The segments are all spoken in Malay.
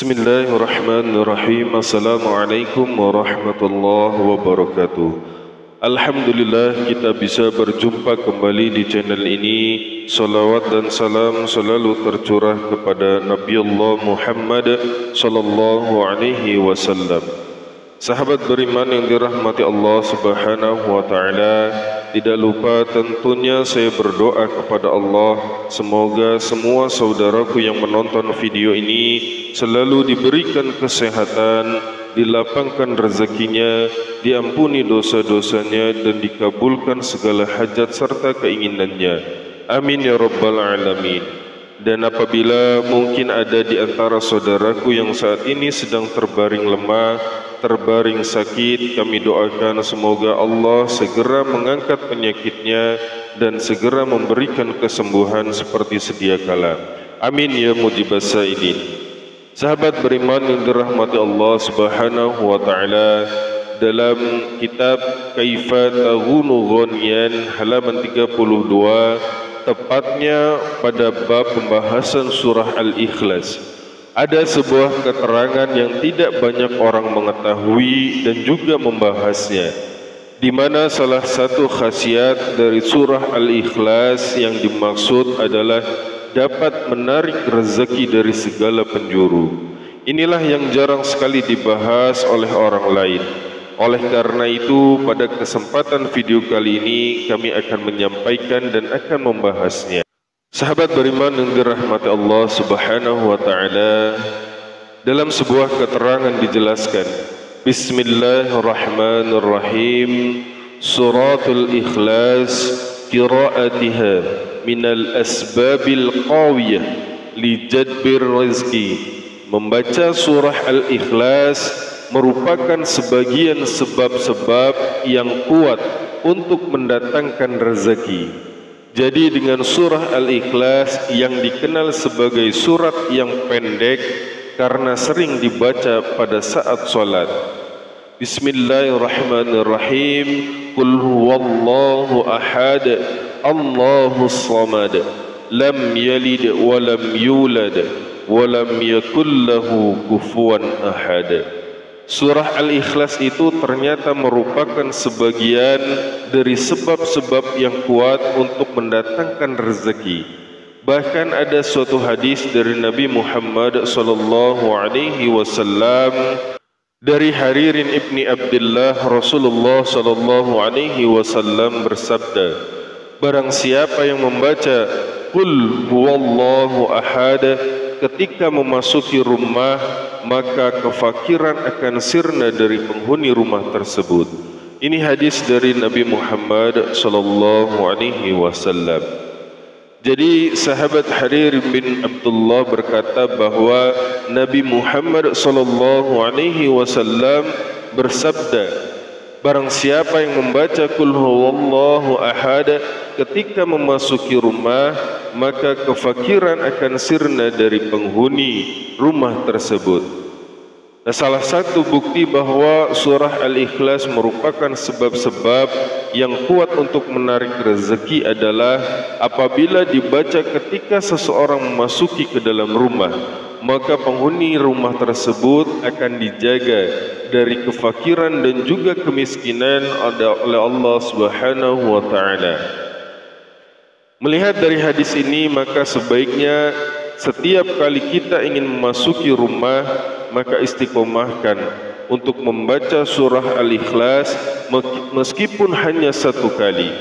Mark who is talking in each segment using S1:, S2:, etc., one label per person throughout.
S1: Bismillahirrahmanirrahim. Assalamualaikum warahmatullahi wabarakatuh. Alhamdulillah kita bisa berjumpa kembali di channel ini. Salawat dan salam selalu tercurah kepada Nabi Allah Muhammad sallallahu alaihi wasallam. Sahabat beriman yang dirahmati Allah Subhanahu wa taala, tidak lupa tentunya saya berdoa kepada Allah, semoga semua saudaraku yang menonton video ini selalu diberikan kesehatan, dilapangkan rezekinya, diampuni dosa-dosanya, dan dikabulkan segala hajat serta keinginannya. Amin ya rabbal alamin. Dan apabila mungkin ada di antara saudaraku yang saat ini sedang terbaring lemah, terbaring sakit, kami doakan semoga Allah segera mengangkat penyakitnya dan segera memberikan kesembuhan seperti sedia kala. Amin ya mujibas sa'idin. Sahabat beriman yang dirahmati Allah Subhanahu wa taala, dalam kitab Kaifa Taghunu Ghaniyan halaman 32, tepatnya pada bab pembahasan surah Al-Ikhlas, ada sebuah keterangan yang tidak banyak orang mengetahui dan juga membahasnya, di mana salah satu khasiat dari surah Al-Ikhlas yang dimaksud adalah dapat menarik rezeki dari segala penjuru. Inilah yang jarang sekali dibahas oleh orang lain. Oleh karena itu, pada kesempatan video kali ini kami akan menyampaikan dan akan membahasnya. Sahabat beriman yang dirahmati Allah Subhanahu wa taala, dalam sebuah keterangan dijelaskan, Bismillahirrahmanirrahim, Suratul Ikhlas qiraatiha minal asbabil qawiyah li jadbir rizki. Membaca surah Al-Ikhlas merupakan sebagian sebab-sebab yang kuat untuk mendatangkan rezeki. Jadi dengan surah Al-Ikhlas yang dikenal sebagai surat yang pendek karena sering dibaca pada saat salat. Bismillahirrahmanirrahim. Qul huwallahu ahad, Allahus samad, lam yalid wa lam yulad wa lam yakul lahu kufuwan ahad. Surah Al-Ikhlas itu ternyata merupakan sebagian dari sebab-sebab yang kuat untuk mendatangkan rezeki. Bahkan ada suatu hadis dari Nabi Muhammad sallallahu alaihi wasallam dari Haririn ibni Abdullah, Rasulullah sallallahu alaihi wasallam bersabda, barang siapa yang membaca Qul huwallahu ahad ketika memasuki rumah, maka kefakiran akan sirna dari penghuni rumah tersebut. Ini hadis dari Nabi Muhammad sallallahu alaihi wasallam. Jadi sahabat Harir bin Abdullah berkata bahwa Nabi Muhammad sallallahu alaihi wasallam bersabda, barang siapa yang membaca Qul huwallahu ahad ketika memasuki rumah, maka kefakiran akan sirna dari penghuni rumah tersebut. Nah, salah satu bukti bahwa surah Al-Ikhlas merupakan sebab-sebab yang kuat untuk menarik rezeki adalah apabila dibaca ketika seseorang memasuki ke dalam rumah, maka penghuni rumah tersebut akan dijaga dari kefakiran dan juga kemiskinan oleh Allah Subhanahu wa taala. Melihat dari hadis ini, maka sebaiknya setiap kali kita ingin memasuki rumah, maka istiqomahkan untuk membaca surah Al-Ikhlas meskipun hanya satu kali.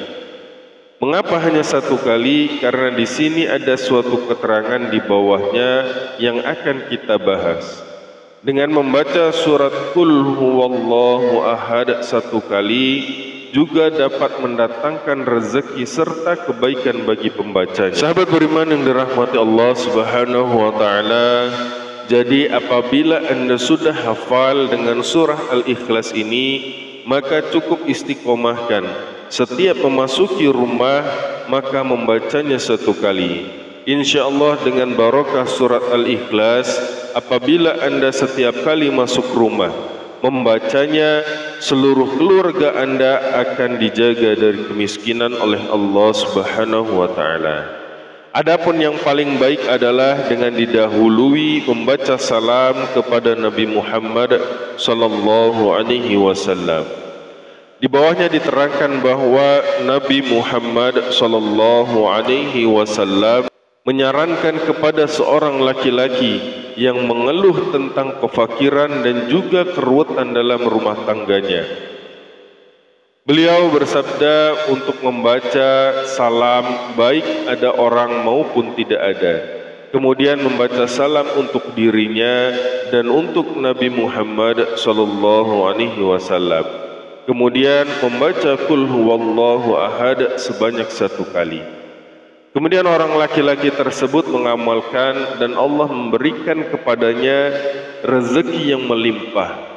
S1: Mengapa hanya satu kali? Karena di sini ada suatu keterangan di bawahnya yang akan kita bahas. Dengan membaca surat Qul huwallahu ahad satu kali juga dapat mendatangkan rezeki serta kebaikan bagi pembacanya. Sahabat beriman yang dirahmati Allah Subhanahu wa taala, jadi apabila Anda sudah hafal dengan surah Al-Ikhlas ini, maka cukup istiqomahkan. Setiap memasuki rumah, maka membacanya satu kali. InsyaAllah dengan barokah surat Al-Ikhlas, apabila Anda setiap kali masuk rumah membacanya, seluruh keluarga Anda akan dijaga dari kemiskinan oleh Allah Subhanahu wa taala. Adapun yang paling baik adalah dengan didahului membaca salam kepada Nabi Muhammad sallallahu alaihi wasallam. Di bawahnya diterangkan bahwa Nabi Muhammad sallallahu alaihi wasallam menyarankan kepada seorang laki-laki yang mengeluh tentang kefakiran dan juga keruwetan dalam rumah tangganya. Beliau bersabda untuk membaca salam baik ada orang maupun tidak ada. Kemudian membaca salam untuk dirinya dan untuk Nabi Muhammad sallallahu alaihi wasallam. Kemudian membaca qul huwallahu ahad sebanyak 1 kali. Kemudian orang laki-laki tersebut mengamalkan dan Allah memberikan kepadanya rezeki yang melimpah.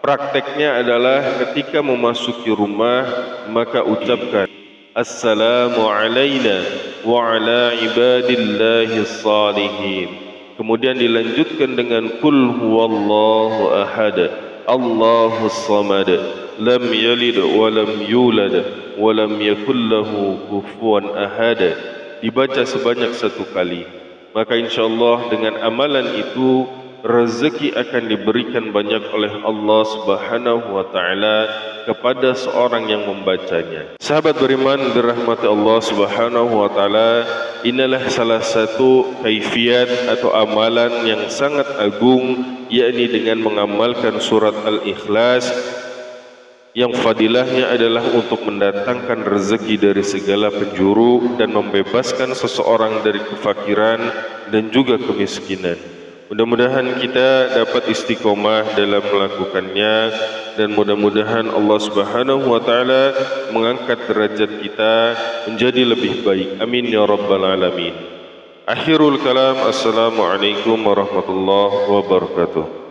S1: Prakteknya adalah ketika memasuki rumah maka ucapkan Assalamu alayna wa ala ibadillahis salihin. Kemudian dilanjutkan dengan Qul huwallahu ahad Allahus samad lam yalid wa lam yulad wa lam yakul lahu kufuwan ahad. Dibaca sebanyak 1 kali. Maka insyaallah dengan amalan itu rezeki akan diberikan banyak oleh Allah Subhanahu wa taala kepada seorang yang membacanya. Sahabat beriman dirahmati Allah Subhanahu wa taala, inilah salah satu kaifiat atau amalan yang sangat agung, yakni dengan mengamalkan surat Al-Ikhlas yang fadilahnya adalah untuk mendatangkan rezeki dari segala penjuru dan membebaskan seseorang dari kefakiran dan juga kemiskinan. Mudah-mudahan kita dapat istiqomah dalam melakukannya dan mudah-mudahan Allah Subhanahu wa taala mengangkat derajat kita menjadi lebih baik. Amin ya rabbal alamin. Akhirul kalam, assalamualaikum warahmatullahi wabarakatuh.